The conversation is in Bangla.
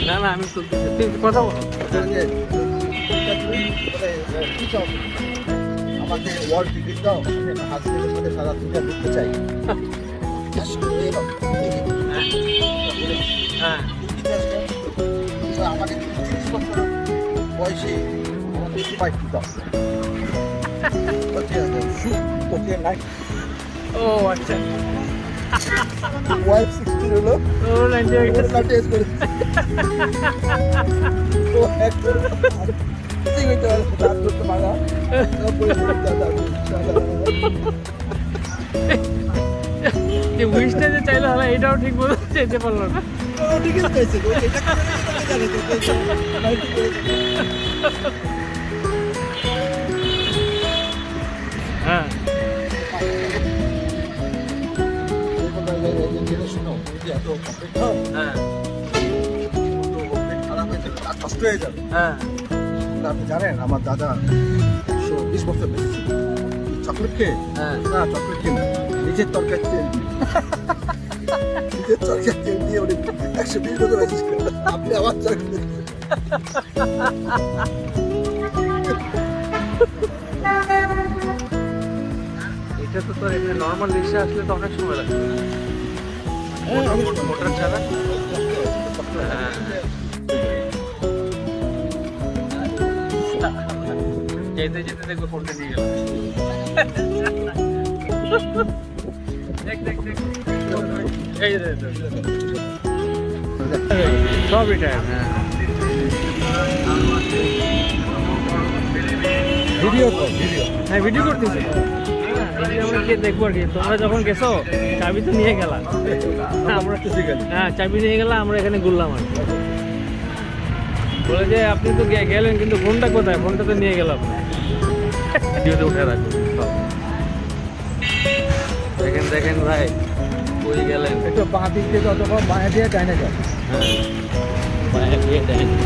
না না আমি কথা বলো আমাকে ওয়ার্ল্ড টিকিট দাও, হাসপাতালের সাথে সারা দুনিয়া দেখতে চাই। আমাকে জিনিসপত্র পয়সে আমাকে 5 দাও। ওকে নাই। ও আচ্ছা ওয়াইফ 60 হলো। ও 98 টেস্ট করে তো একদম ঠিক হইতে হবে, রাত করতে পারা যে উইশটা যে চাইলে হলো এটাও ঠিক মতো যেতে পারলো না। ঠিক আছে হ্যাঁ কষ্ট হয়ে যাবে। হ্যাঁ আপনি জানেন আমার দাদা 120 বছর বেঁচে ছিল চকলেট খেয়ে। না চকলেট খেয়ে না, নিজের তরকারি তেল দিয়ে, নিজের তরকারি তেল দিয়ে উনি 120 বছর বেঁচে ছিল। আপনি আবার চকলেট এটা তো তোর এমনি নর্মাল রিক্সা আসলে তো অনেক সময় লাগবে। মোটর ছাড়া যেতে যেতে দেখবো ফোনটা নিয়ে গেল। সব রিটায়ার। ভিডিও কর, ভিডিও হ্যাঁ ভিডিও করতেছি। আমরা গিয়ে দেখবো আর কি। তোমরা যখন গেছো চাবি তো নিয়ে গেলা, আমরা তো ঠিক আছে। হ্যাঁ চাবি নিয়ে গেলাম, আমরা এখানে ঘুরলাম আর বলে যে আপনি তো গেলেন কিন্তু ফোনটা কোথায়? ফোনটা তো নিয়ে গেলাম। ভিডিওতে উঠে রাখুন সব। দেখেন দেখেন ভাই কই গেলেন? একটু বাঁ দিক দিয়ে যতক্ষণ বাঁ দিয়ে ডাইনে যাও। হ্যাঁ বাঁ দিয়ে ডাইনে।